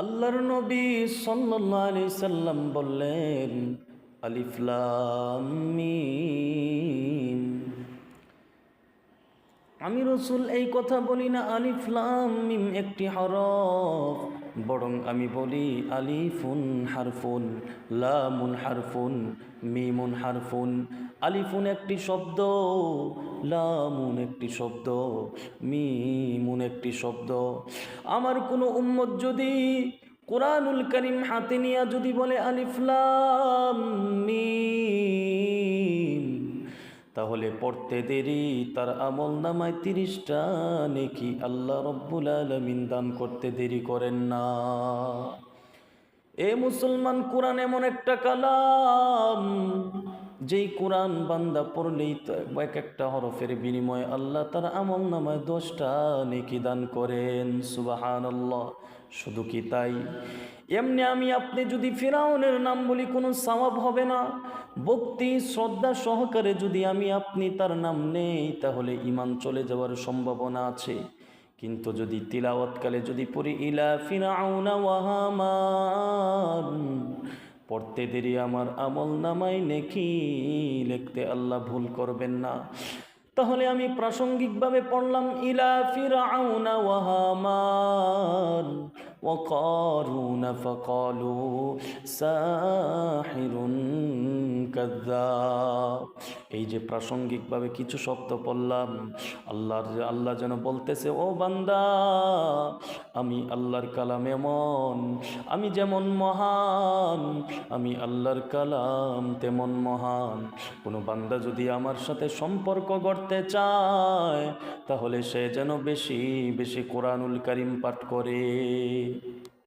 আল্লাহর নবী সাল্লাল্লাহু আলাইহি সাল্লাম বললেন, আলিফ লাম মিম। আমি রসুল এই কথা বলি না আলিফ লাম মিম একটি হরফ, বরং আমি বলি আলিফুন হারফুন, লামুন হারফুন, মিমুন হারফুন। আলিফুন একটি শব্দ, লামুন একটি শব্দ, মিমুন একটি শব্দ। আমার কোনো উম্মত যদি কুরআনুল কারীম হাতে নিয়ে যদি বলে আলিফ লাম মিম, তাহলে পড়তে দেরি তার আমল নামায় 30টা নেকি আল্লাহ রব্বুল আলামিন দান করতে দেরি করেন না। এ মুসলমান, কোরআন এমন একটা কালাম, যেই কোরআন বান্দা পড়লেই তো এক একটা হরফের বিনিময়ে আল্লাহ তার আমল নামায় 10টা নেকি দান করেন। সুবহানাল্লাহ। শুধু কি তাই, এমনি আমি আপনি যদি ফিরাউনের নাম বলি কোনো সওয়াব হবে না। ভক্তি শ্রদ্ধা সহকারে যদি আমি আপনি তার নাম নেই, তাহলে ঈমান চলে যাওয়ার সম্ভাবনা আছে। কিন্তু যদি তিলাওয়াতকালে যদি পড়ি ইলা ফিরআউনা ওয়া হামান, পড়তে দেরি আমার আমল নামায় নেকি লিখতে আল্লাহ ভুল করবেন না। তাহলে আমি প্রাসঙ্গিকভাবে পড়লাম ইলা ফিরআউনা ওয়া হামান ওয়া কারুন ফাকালু সাহিরুন কাযযাব। এই যে প্রাসঙ্গিকভাবে কিছু শব্দ পড়লাম, আল্লাহ যেন বলতেছে, ও বান্দা, আমি আল্লাহর কালাম এমন, আমি যেমন মহান, আমি আল্লাহর কালাম তেমন মহান। কোনো বান্দা যদি আমার সাথে সম্পর্ক গড়তে চায়, তাহলে সে যেন বেশি বেশি কোরআনুল কারীম পাঠ করে।